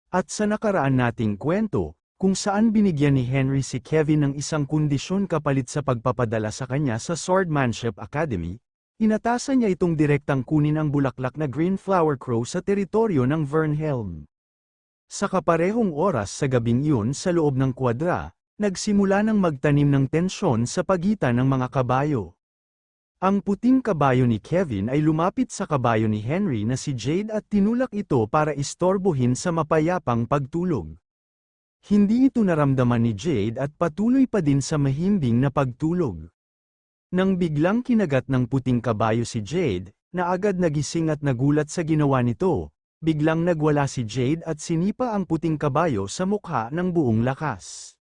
At sa nakaraan nating kwento, kung saan binigyan ni Henry si Kevin ng isang kondisyon kapalit sa pagpapadala sa kanya sa Swordmanship Academy, inatasan niya itong direktang kunin ang bulaklak na Green Flower Crow sa teritoryo ng Vernhelm. Sa kaparehong oras sa gabing iyon sa loob ng kwadra, nagsimula ng magtanim ng tensyon sa pagitan ng mga kabayo. Ang puting kabayo ni Kevin ay lumapit sa kabayo ni Henry na si Jade at tinulak ito para istorbohin sa mapayapang pagtulog. Hindi ito naramdaman ni Jade at patuloy pa din sa mahimbing na pagtulog. Nang biglang kinagat ng puting kabayo si Jade, na agad nagising at nagulat sa ginawa nito, biglang nagwala si Jade at sinipa ang puting kabayo sa mukha ng buong lakas.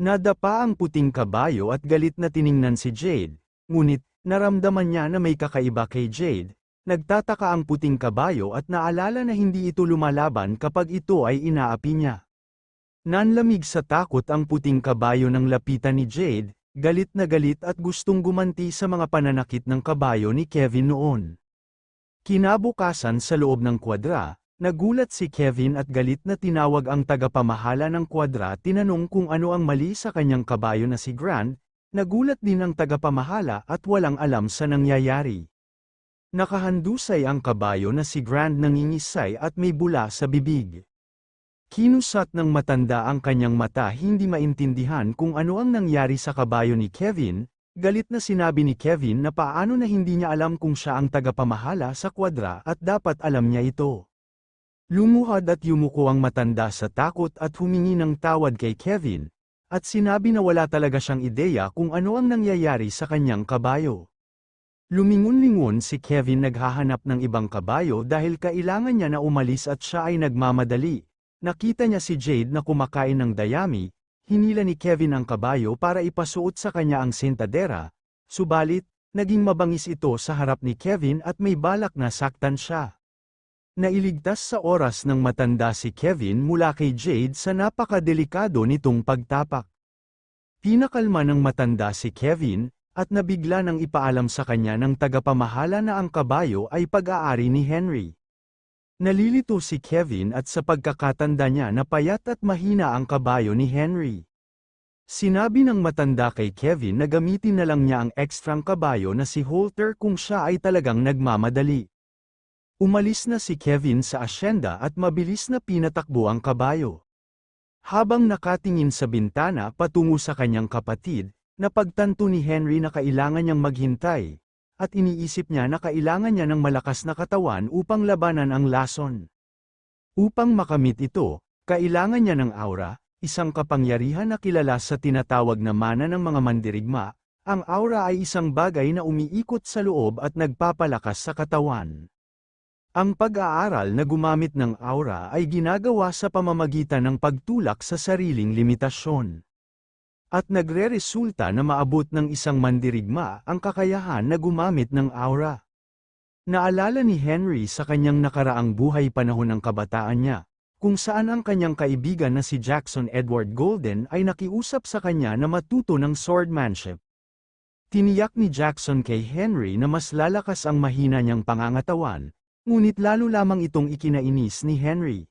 Nadapa ang puting kabayo at galit na tiningnan si Jade, ngunit, naramdaman niya na may kakaiba kay Jade. Nagtataka ang puting kabayo at naalala na hindi ito lumalaban kapag ito ay inaapi niya. Nanlamig sa takot ang puting kabayo nang lapitan ni Jade, galit na galit at gustong gumanti sa mga pananakit ng kabayo ni Kevin noon. Kinabukasan sa loob ng kwadra, nagulat si Kevin at galit na tinawag ang tagapamahala ng kwadra at tinanong kung ano ang mali sa kanyang kabayo na si Grant. Nagulat din ang tagapamahala at walang alam sa nangyayari. Nakahandusay ang kabayo na si Grant nangingisay at may bula sa bibig. Kinusat ng matanda ang kanyang mata, hindi maintindihan kung ano ang nangyari sa kabayo ni Kevin. Galit na sinabi ni Kevin na paano na hindi niya alam kung siya ang tagapamahala sa kwadra at dapat alam niya ito. Lumuhad at yumuko ang matanda sa takot at humingi ng tawad kay Kevin. At sinabi na wala talaga siyang ideya kung ano ang nangyayari sa kanyang kabayo. Lumingon-lingon si Kevin, naghahanap ng ibang kabayo dahil kailangan niya na umalis at siya ay nagmamadali. Nakita niya si Jade na kumakain ng dayami, hinila ni Kevin ang kabayo para ipasuot sa kanya ang sentadera, subalit, naging mabangis ito sa harap ni Kevin at may balak na saktan siya. Nailigtas sa oras ng matanda si Kevin mula kay Jade sa napakadelikado nitong pagtapak. Pinakalma ng matanda si Kevin, at nabigla nang ipaalam sa kanya ng tagapamahala na ang kabayo ay pag-aari ni Henry. Nalilito si Kevin at sa pagkakatanda niya na payat at mahina ang kabayo ni Henry. Sinabi ng matanda kay Kevin na gamitin na lang niya ang ekstrang kabayo na si Holter kung siya ay talagang nagmamadali. Umalis na si Kevin sa asyenda at mabilis na pinatakbo ang kabayo. Habang nakatingin sa bintana patungo sa kanyang kapatid, napagtanto ni Henry na kailangan niyang maghintay, at iniisip niya na kailangan niya ng malakas na katawan upang labanan ang lason. Upang makamit ito, kailangan niya ng aura, isang kapangyarihan na kilala sa tinatawag na mana ng mga mandirigma. Ang aura ay isang bagay na umiikot sa loob at nagpapalakas sa katawan. Ang pag-aaral na gumamit ng aura ay ginagawa sa pamamagitan ng pagtulak sa sariling limitasyon. At nagre-resulta na maabot ng isang mandirigma ang kakayahan na gumamit ng aura. Naalala ni Henry sa kanyang nakaraang buhay panahon ng kabataan niya, kung saan ang kanyang kaibigan na si Jackson Edward Golden ay nakiusap sa kanya na matuto ng swordmanship. Tiniyak ni Jackson kay Henry na mas lalakas ang mahina niyang pangangatawan, ngunit lalo lamang itong ikinainis ni Henry.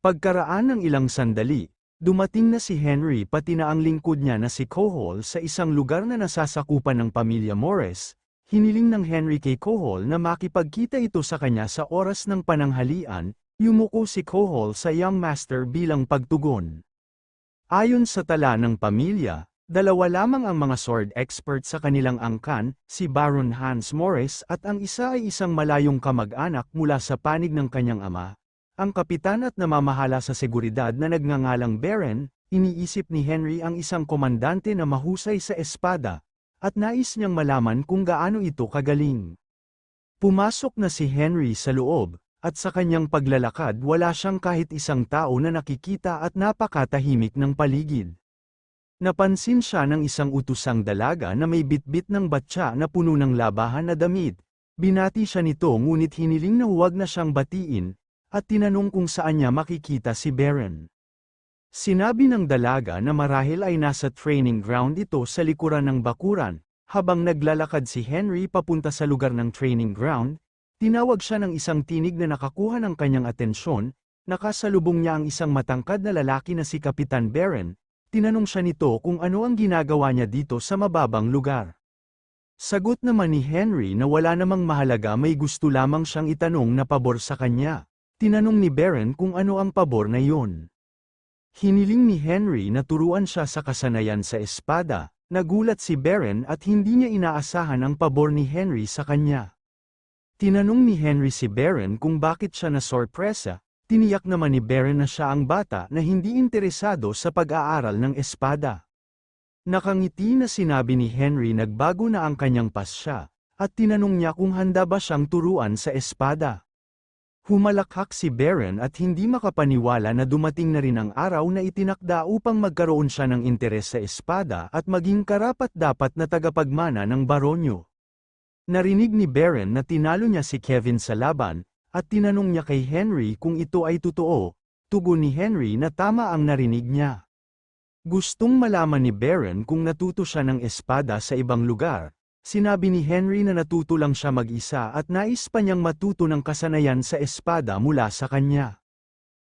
Pagkaraan ng ilang sandali, dumating na si Henry pati na ang lingkod niya na si Cohol sa isang lugar na nasasakupan ng pamilya Morris. Hiniling ng Henry kay Cohol na makipagkita ito sa kanya sa oras ng pananghalian. Yumuko si Cohol sa young master bilang pagtugon. Ayon sa tala ng pamilya, dalawa lamang ang mga sword expert sa kanilang angkan, si Baron Hans Morris at ang isa ay isang malayong kamag-anak mula sa panig ng kanyang ama. Ang kapitan at namamahala sa seguridad na nagngangalang Baron. Iniisip ni Henry ang isang komandante na mahusay sa espada, at nais niyang malaman kung gaano ito kagaling. Pumasok na si Henry sa loob, at sa kanyang paglalakad wala siyang kahit isang tao na nakikita at napakatahimik ng paligid. Napansin siya ng isang utusang dalaga na may bitbit ng batya na puno ng labahan na damit. Binati siya nito ngunit hiniling na huwag na siyang batiin, at tinanong kung saan niya makikita si Baron. Sinabi ng dalaga na marahil ay nasa training ground ito sa likuran ng bakuran. Habang naglalakad si Henry papunta sa lugar ng training ground, tinawag siya ng isang tinig na nakakuha ng kanyang atensyon. Nakasalubong niya ang isang matangkad na lalaki na si Kapitan Beren. Tinanong siya nito kung ano ang ginagawa niya dito sa mababang lugar. Sagot naman ni Henry na wala namang mahalaga, may gusto lamang siyang itanong na pabor sa kanya. Tinanong ni Beren kung ano ang pabor na iyon. Hiniling ni Henry na turuan siya sa kasanayan sa espada. Nagulat si Beren at hindi niya inaasahan ang pabor ni Henry sa kanya. Tinanong ni Henry si Beren kung bakit siya nasorpresa. Tiniyak naman ni Beren na siya ang bata na hindi interesado sa pag-aaral ng espada. Nakangiti na sinabi ni Henry nagbago na ang kanyang pasya, at tinanong niya kung handa ba siyang turuan sa espada. Humalakhak si Beren at hindi makapaniwala na dumating na rin ang araw na itinakda upang magkaroon siya ng interes sa espada at maging karapat-dapat na tagapagmana ng baronyo. Narinig ni Beren na tinalo niya si Kevin sa laban, at tinanong niya kay Henry kung ito ay totoo. Tugon ni Henry na tama ang narinig niya. Gustong malaman ni Beren kung natuto siya ng espada sa ibang lugar. Sinabi ni Henry na natuto lang siya mag-isa at nais pa niyang matuto ng kasanayan sa espada mula sa kanya.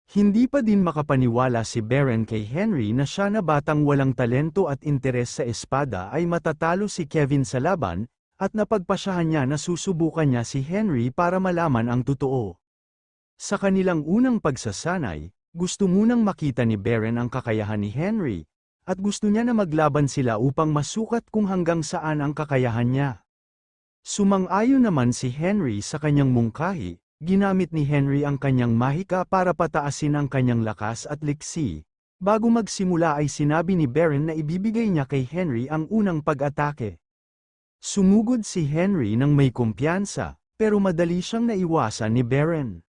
Hindi pa din makapaniwala si Beren kay Henry na siya na batang walang talento at interes sa espada ay matatalo si Kevin sa laban, at napagpasyahan niya na susubukan niya si Henry para malaman ang totoo. Sa kanilang unang pagsasanay, gusto munang makita ni Beren ang kakayahan ni Henry, at gusto niya na maglaban sila upang masukat kung hanggang saan ang kakayahan niya. Sumang-ayon naman si Henry sa kanyang mungkahi, ginamit ni Henry ang kanyang mahika para pataasin ang kanyang lakas at liksi. Bago magsimula ay sinabi ni Beren na ibibigay niya kay Henry ang unang pag-atake. Sumugod si Henry nang may kumpiyansa, pero madali siyang naiwasan ni Beren.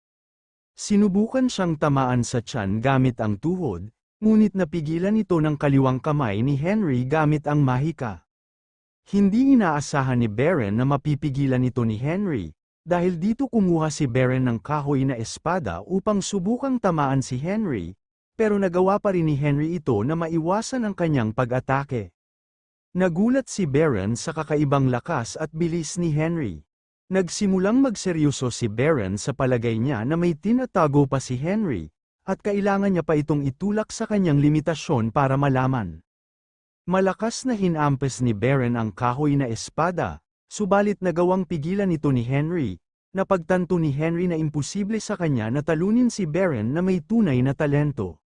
Sinubukan siyang tamaan sa tiyan gamit ang tuhod, ngunit napigilan ito ng kaliwang kamay ni Henry gamit ang mahika. Hindi inaasahan ni Beren na mapipigilan ito ni Henry, dahil dito kumuha si Beren ng kahoy na espada upang subukang tamaan si Henry, pero nagawa pa rin ni Henry ito na maiwasan ang kanyang pag-atake. Nagulat si Beren sa kakaibang lakas at bilis ni Henry. Nagsimulang magseryoso si Beren sa palagay niya na may tinatago pa si Henry, at kailangan niya pa itong itulak sa kanyang limitasyon para malaman. Malakas na hinampes ni Beren ang kahoy na espada, subalit nagawang pigilan ito ni Henry. Napagtanto ni Henry na imposible sa kanya na talunin si Beren na may tunay na talento.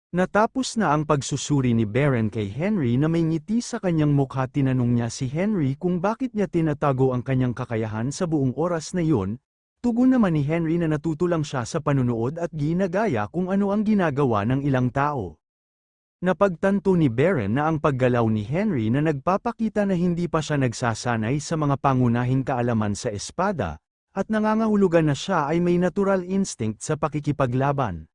Natapos na ang pagsusuri ni Beren kay Henry na may ngiti sa kanyang mukha. Tinanong niya si Henry kung bakit niya tinatago ang kanyang kakayahan sa buong oras na iyon. Tugon naman ni Henry na natuto lang siya sa panunood at ginagaya kung ano ang ginagawa ng ilang tao. Napagtanto ni Beren na ang paggalaw ni Henry na nagpapakita na hindi pa siya nagsasanay sa mga pangunahing kaalaman sa espada, at nangangahulugan na siya ay may natural instinct sa pakikipaglaban.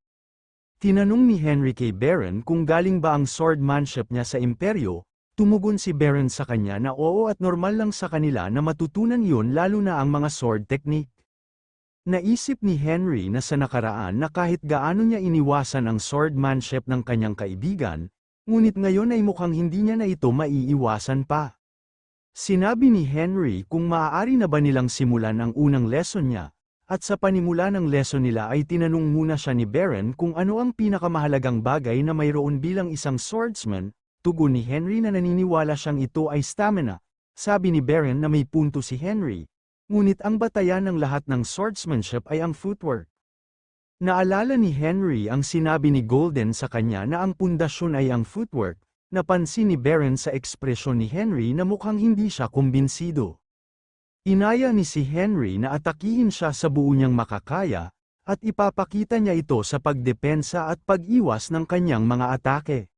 Tinanong ni Henry kay Beren kung galing ba ang swordmanship niya sa imperyo. Tumugon si Beren sa kanya na oo at normal lang sa kanila na matutunan yun, lalo na ang mga sword technique. Naisip ni Henry na sa nakaraan na kahit gaano niya iniwasan ang swordmanship ng kanyang kaibigan, ngunit ngayon ay mukhang hindi niya na ito maiiwasan pa. Sinabi ni Henry kung maaari na ba nilang simulan ang unang lesson niya. At sa panimula ng lesson nila ay tinanong muna siya ni Beren kung ano ang pinakamahalagang bagay na mayroon bilang isang swordsman. Tugon ni Henry na naniniwala siyang ito ay stamina. Sabi ni Beren na may punto si Henry. Ngunit ang batayan ng lahat ng swordsmanship ay ang footwork. Naalala ni Henry ang sinabi ni Golden sa kanya na ang pundasyon ay ang footwork. Napansin ni Beren sa ekspresyon ni Henry na mukhang hindi siya kumbinsido. Inaya ni si Henry na atakihin siya sa buo niyang makakaya, at ipapakita niya ito sa pagdepensa at pag-iwas ng kanyang mga atake.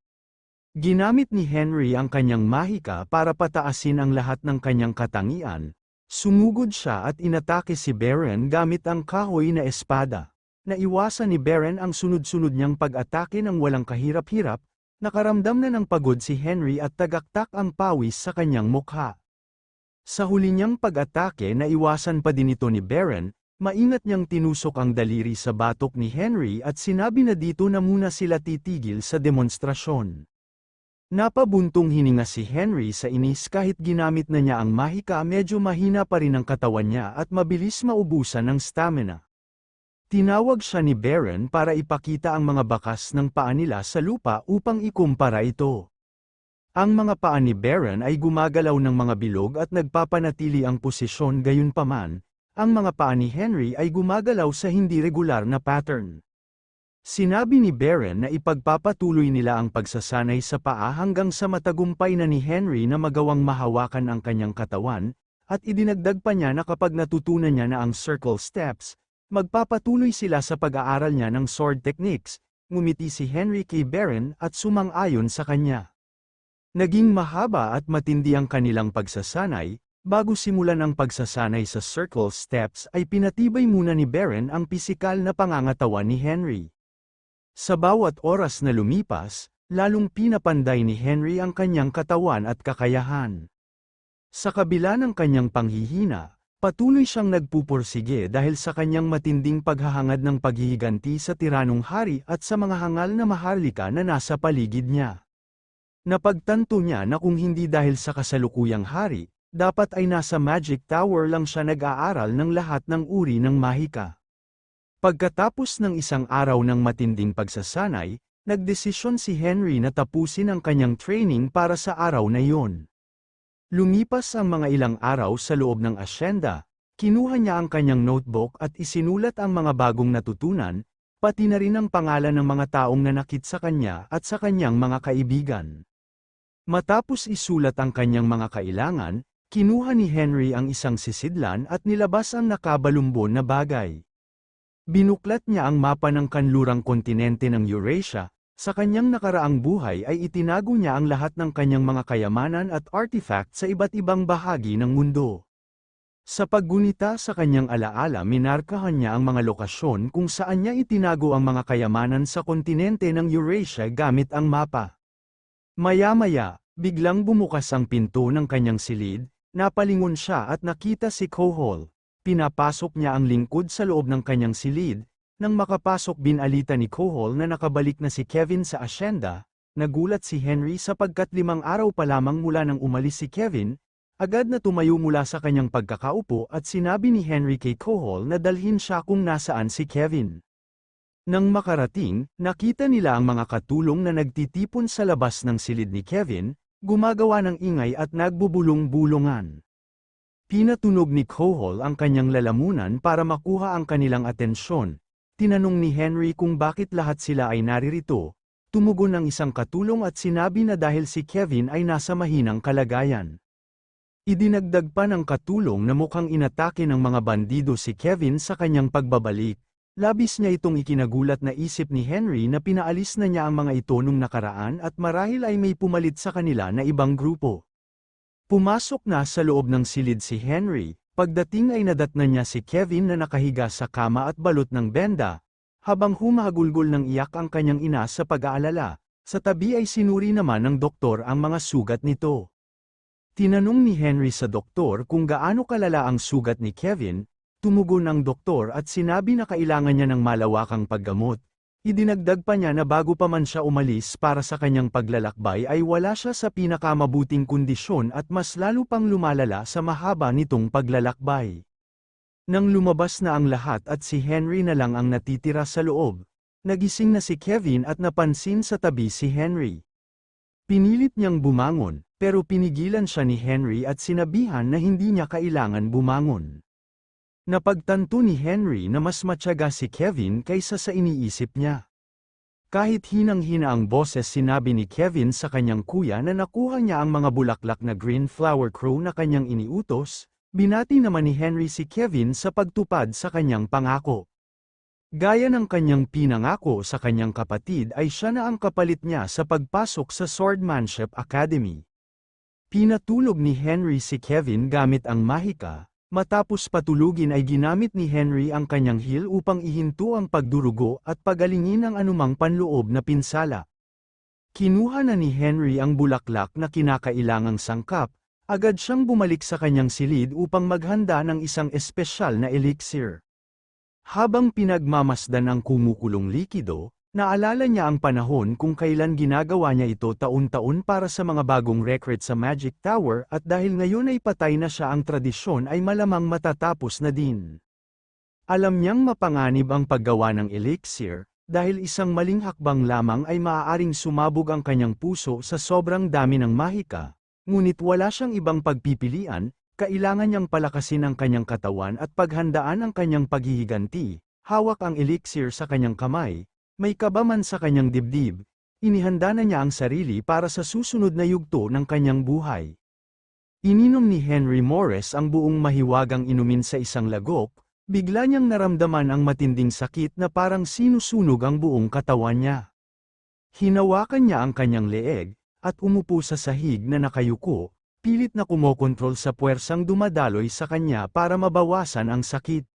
Ginamit ni Henry ang kanyang mahika para pataasin ang lahat ng kanyang katangian. Sumugod siya at inatake si Beren gamit ang kahoy na espada. Naiwasan ni Beren ang sunod-sunod niyang pag-atake ng walang kahirap-hirap. Nakaramdam na ng pagod si Henry at tagaktak ang pawis sa kanyang mukha. Sa huli niyang pag-atake naiwasan pa din ito ni Beren, maingat niyang tinusok ang daliri sa batok ni Henry at sinabi na dito na muna sila titigil sa demonstrasyon. Napabuntong hininga si Henry sa inis kahit ginamit na niya ang mahika, medyo mahina pa rin ang katawan niya at mabilis maubusan ng stamina. Tinawag siya ni Baron para ipakita ang mga bakas ng paa nila sa lupa upang ikumpara ito. Ang mga paa ni Baron ay gumagalaw ng mga bilog at nagpapanatili ang posisyon gayunpaman, ang mga paa ni Henry ay gumagalaw sa hindi regular na pattern. Sinabi ni Baron na ipagpapatuloy nila ang pagsasanay sa paa hanggang sa matagumpay na ni Henry na magawang mahawakan ang kanyang katawan, at idinagdag pa niya na kapag natutunan niya na ang circle steps, magpapatuloy sila sa pag-aaral niya ng sword techniques. Ngumiti si Henry kay Baron at sumang-ayon sa kanya. Naging mahaba at matindi ang kanilang pagsasanay. Bago simulan ang pagsasanay sa circle steps ay pinatibay muna ni Baron ang pisikal na pangangatawan ni Henry. Sa bawat oras na lumipas, lalong pinapanday ni Henry ang kanyang katawan at kakayahan. Sa kabila ng kanyang panghihina, patuloy siyang nagpupursige dahil sa kanyang matinding paghahangad ng paghihiganti sa tiranong hari at sa mga hangal na maharlika na nasa paligid niya. Napagtanto niya na kung hindi dahil sa kasalukuyang hari, dapat ay nasa Magic Tower lang siya nag-aaral ng lahat ng uri ng mahika. Pagkatapos ng isang araw ng matinding pagsasanay, nagdesisyon si Henry na tapusin ang kanyang training para sa araw na iyon. Lumipas ang mga ilang araw sa loob ng asyenda, kinuha niya ang kanyang notebook at isinulat ang mga bagong natutunan, pati na rin ang pangalan ng mga taong nanakit sa kanya at sa kanyang mga kaibigan. Matapos isulat ang kanyang mga kailangan, kinuha ni Henry ang isang sisidlan at nilabas ang nakabalumbon na bagay. Binuklat niya ang mapa ng kanlurang kontinente ng Eurasia. Sa kanyang nakaraang buhay ay itinago niya ang lahat ng kanyang mga kayamanan at artifact sa iba't ibang bahagi ng mundo. Sa paggunita sa kanyang alaala, minarkahan niya ang mga lokasyon kung saan niya itinago ang mga kayamanan sa kontinente ng Eurasia gamit ang mapa. Maya-maya, biglang bumukas ang pinto ng kanyang silid, napalingon siya at nakita si Kohol. Pinapasok niya ang lingkod sa loob ng kanyang silid. Nang makapasok, binalita ni Kohol na nakabalik na si Kevin sa asyenda. Nagulat si Henry sapagkat 5 araw pa lamang mula nang umalis si Kevin, agad na tumayo mula sa kanyang pagkakaupo at sinabi ni Henry kay Kohol na dalhin siya kung nasaan si Kevin. Nang makarating, nakita nila ang mga katulong na nagtitipon sa labas ng silid ni Kevin, gumagawa ng ingay at nagbubulong-bulungan. Pinatunog ni Kohol ang kanyang lalamunan para makuha ang kanilang atensyon. Tinanong ni Henry kung bakit lahat sila ay naririto. Tumugon ang isang katulong at sinabi na dahil si Kevin ay nasa mahinang kalagayan. Idinagdag pa ng katulong na mukhang inatake ng mga bandido si Kevin sa kanyang pagbabalik. Labis niya itong ikinagulat na isip ni Henry na pinaalis na niya ang mga ito nung nakaraan at marahil ay may pumalit sa kanila na ibang grupo. Pumasok na sa loob ng silid si Henry. Pagdating ay nadatnan niya si Kevin na nakahiga sa kama at balot ng benda. Habang humahagulgol ng iyak ang kanyang ina sa pag-aalala, sa tabi ay sinuri naman ng doktor ang mga sugat nito. Tinanong ni Henry sa doktor kung gaano kalala ang sugat ni Kevin. Tumugon ang doktor at sinabi na kailangan niya ng malawakang paggamot. Idinagdag pa niya na bago pa man siya umalis para sa kanyang paglalakbay ay wala siya sa pinakamabuting kondisyon at mas lalo pang lumalala sa mahaba nitong paglalakbay. Nang lumabas na ang lahat at si Henry na lang ang natitira sa loob, nagising na si Kevin at napansin sa tabi si Henry. Pinilit niyang bumangon, pero pinigilan siya ni Henry at sinabihan na hindi niya kailangan bumangon. Napagtanto ni Henry na mas matyaga si Kevin kaysa sa iniisip niya. Kahit hinang-hina ang boses, sinabi ni Kevin sa kanyang kuya na nakuha niya ang mga bulaklak na green flower crow na kanyang iniutos. Binati naman ni Henry si Kevin sa pagtupad sa kanyang pangako. Gaya ng kanyang pinangako sa kanyang kapatid ay siya na ang kapalit niya sa pagpasok sa Swordmanship Academy. Pinatulog ni Henry si Kevin gamit ang mahika. Matapos patulugin ay ginamit ni Henry ang kanyang heel upang ihinto ang pagdurugo at pagalingin ang anumang panloob na pinsala. Kinuha na ni Henry ang bulaklak na kinakailangang sangkap, agad siyang bumalik sa kanyang silid upang maghanda ng isang espesyal na elixir. Habang pinagmamasdan ang kumukulong likido, naalala niya ang panahon kung kailan ginagawa niya ito taon-taon para sa mga bagong recruit sa Magic Tower at dahil ngayon ay patay na siya, ang tradisyon ay malamang matatapos na din. Alam niyang mapanganib ang paggawa ng elixir, dahil isang maling hakbang lamang ay maaaring sumabog ang kanyang puso sa sobrang dami ng mahika, ngunit wala siyang ibang pagpipilian, kailangan niyang palakasin ang kanyang katawan at paghandaan ang kanyang paghihiganti, hawak ang elixir sa kanyang kamay, may kaba man sa kanyang dibdib, inihanda na niya ang sarili para sa susunod na yugto ng kanyang buhay. Ininom ni Henry Morris ang buong mahiwagang inumin sa isang lagok, bigla niyang naramdaman ang matinding sakit na parang sinusunog ang buong katawan niya. Hinawakan niya ang kanyang leeg, at umupo sa sahig na nakayuko, pilit na kumokontrol sa puwersang dumadaloy sa kanya para mabawasan ang sakit.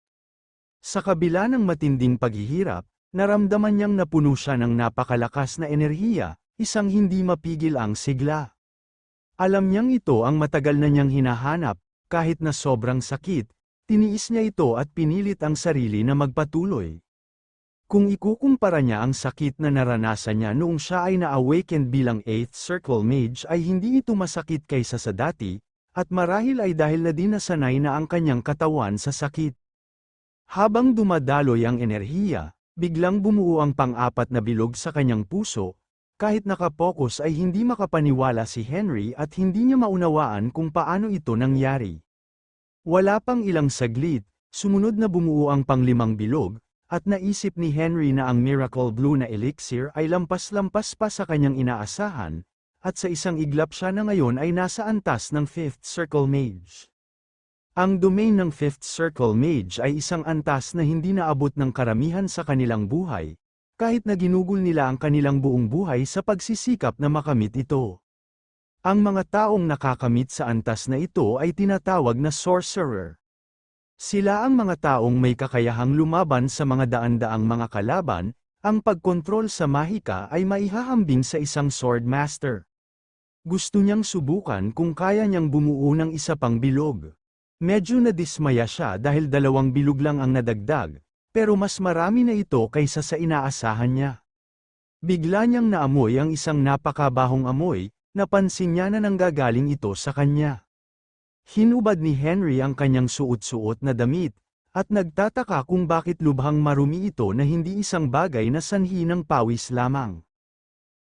Sa kabila ng matinding paghihirap, naramdaman niyang napuno siya ng napakalakas na enerhiya, isang hindi mapigil ang sigla. Alam niyang ito ang matagal na niyang hinahanap, kahit na sobrang sakit, tiniis niya ito at pinilit ang sarili na magpatuloy. Kung ikukumpara niya ang sakit na naranasan niya noong siya ay na-awakened bilang 8th Circle Mage ay hindi ito masakit kaysa sa dati, at marahil ay dahil na din nasanay na ang kanyang katawan sa sakit. Habang dumadaloy ang enerhiya, biglang bumuo ang pang-apat na bilog sa kanyang puso, kahit nakapokus ay hindi makapaniwala si Henry at hindi niya maunawaan kung paano ito nangyari. Wala pang ilang saglit, sumunod na bumuo ang panglimang bilog, at naisip ni Henry na ang Miracle Blue na elixir ay lampas-lampas pa sa kanyang inaasahan, at sa isang iglap siya na ngayon ay nasa antas ng 5th Circle Mage. Ang domain ng 5th Circle Mage ay isang antas na hindi naabot ng karamihan sa kanilang buhay, kahit na ginugol nila ang kanilang buong buhay sa pagsisikap na makamit ito. Ang mga taong nakakamit sa antas na ito ay tinatawag na sorcerer. Sila ang mga taong may kakayahang lumaban sa mga daan-daang mga kalaban, ang pagkontrol sa mahika ay maihahambing sa isang sword master. Gusto niyang subukan kung kaya niyang bumuo ng isa pang bilog. Medyo nadismaya siya dahil 2 bilog lang ang nadagdag, pero mas marami na ito kaysa sa inaasahan niya. Bigla niyang naamoy ang isang napakabahong amoy, napansin niya na nanggagaling ito sa kanya. Hinubad ni Henry ang kanyang suot-suot na damit, at nagtataka kung bakit lubhang marumi ito na hindi isang bagay na sanhi ng pawis lamang.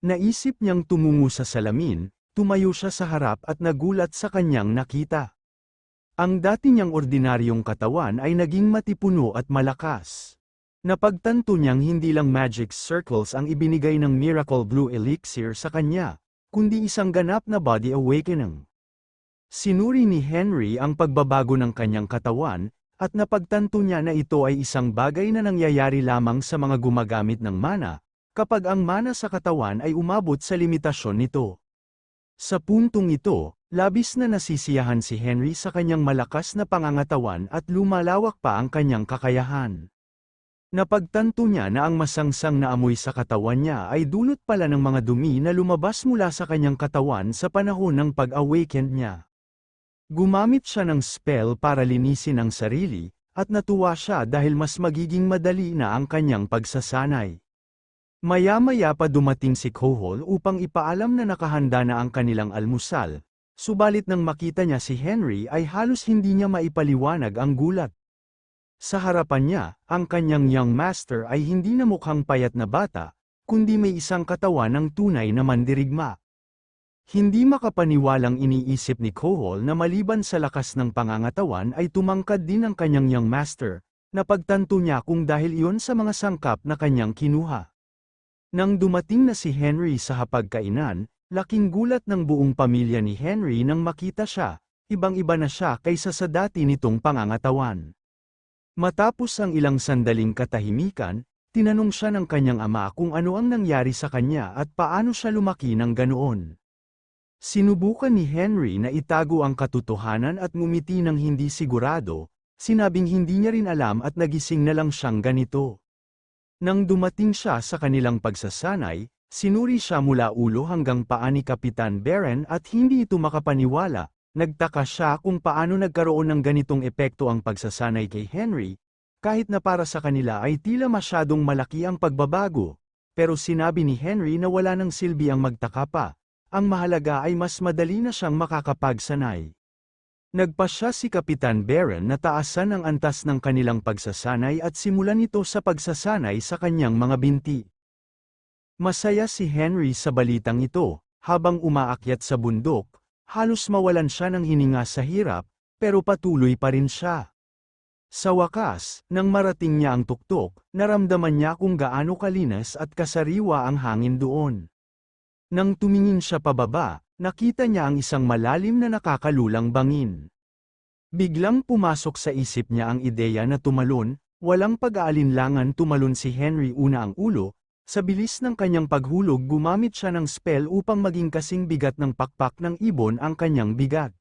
Naisip niyang tumungo sa salamin, tumayo siya sa harap at nagulat sa kanyang nakita. Ang dati niyang ordinaryong katawan ay naging matipuno at malakas. Napagtanto niyang hindi lang magic circles ang ibinigay ng Miracle Blue Elixir sa kanya, kundi isang ganap na body awakening. Sinuri ni Henry ang pagbabago ng kanyang katawan, at napagtanto niya na ito ay isang bagay na nangyayari lamang sa mga gumagamit ng mana, kapag ang mana sa katawan ay umabot sa limitasyon nito. Sa puntong ito, labis na nasisiyahan si Henry sa kanyang malakas na pangangatawan at lumalawak pa ang kanyang kakayahan. Napagtanto niya na ang masangsang na amoy sa katawan niya ay dulot pala ng mga dumi na lumabas mula sa kanyang katawan sa panahon ng pag-awaken niya. Gumamit siya ng spell para linisin ang sarili, at natuwa siya dahil mas magiging madali na ang kanyang pagsasanay. Maya-maya pa dumating si Kohol upang ipaalam na nakahanda na ang kanilang almusal, subalit nang makita niya si Henry ay halos hindi niya maipaliwanag ang gulat. Sa harapan niya, ang kanyang young master ay hindi na mukhang payat na bata, kundi may isang katawan ng tunay na mandirigma. Hindi makapaniwalang iniisip ni Kohol na maliban sa lakas ng pangangatawan ay tumangkad din ang kanyang young master, napagtanto niya kung dahil iyon sa mga sangkap na kanyang kinuha. Nang dumating na si Henry sa hapagkainan, laking gulat ng buong pamilya ni Henry nang makita siya, ibang-iba na siya kaysa sa dati nitong pangangatawan. Matapos ang ilang sandaling katahimikan, tinanong siya ng kanyang ama kung ano ang nangyari sa kanya at paano siya lumaki ng ganoon. Sinubukan ni Henry na itago ang katotohanan at ngumiti ng hindi sigurado, sinabing hindi niya rin alam at nagising na lang siyang ganito. Nang dumating siya sa kanilang pagsasanay, sinuri siya mula ulo hanggang paa ni Kapitan Beren at hindi ito makapaniwala. Nagtaka siya kung paano nagkaroon ng ganitong epekto ang pagsasanay kay Henry, kahit na para sa kanila ay tila masyadong malaki ang pagbabago, pero sinabi ni Henry na wala nang silbi ang magtaka pa, ang mahalaga ay mas madali na siyang makakapagsanay. Nagpasya si Kapitan Baron na taasan ang antas ng kanilang pagsasanay at simulan ito sa pagsasanay sa kanyang mga binti. Masaya si Henry sa balitang ito, habang umaakyat sa bundok, halos mawalan siya ng hininga sa hirap, pero patuloy pa rin siya. Sa wakas, nang marating niya ang tuktok, naramdaman niya kung gaano kalinas at kasariwa ang hangin doon. Nang tumingin siya pababa, nakita niya ang isang malalim na nakakalulang bangin. Biglang pumasok sa isip niya ang ideya na tumalon, walang pag-aalinlangan tumalon si Henry una ang ulo, sa bilis ng kanyang paghulog gumamit siya ng spell upang maging kasing bigat ng pakpak ng ibon ang kanyang bigat.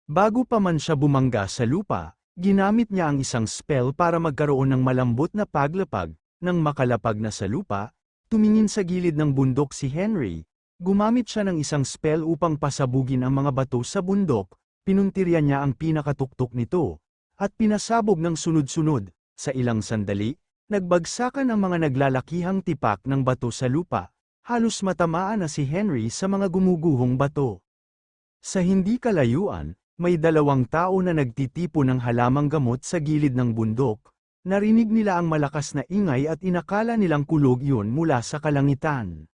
Bago pa man siya bumangga sa lupa, ginamit niya ang isang spell para magkaroon ng malambot na paglapag. Nang makalapag na sa lupa, tumingin sa gilid ng bundok si Henry, gumamit siya ng isang spell upang pasabugin ang mga bato sa bundok, pinuntirya niya ang pinakatuktok nito, at pinasabog ng sunod-sunod. Sa ilang sandali, nagbagsakan ang mga naglalakihang tipak ng bato sa lupa, halos matamaan na si Henry sa mga gumuguhong bato. Sa hindi kalayuan, may dalawang tao na nagtitipo ng halamang gamot sa gilid ng bundok. Narinig nila ang malakas na ingay at inakala nilang kulog yun mula sa kalangitan.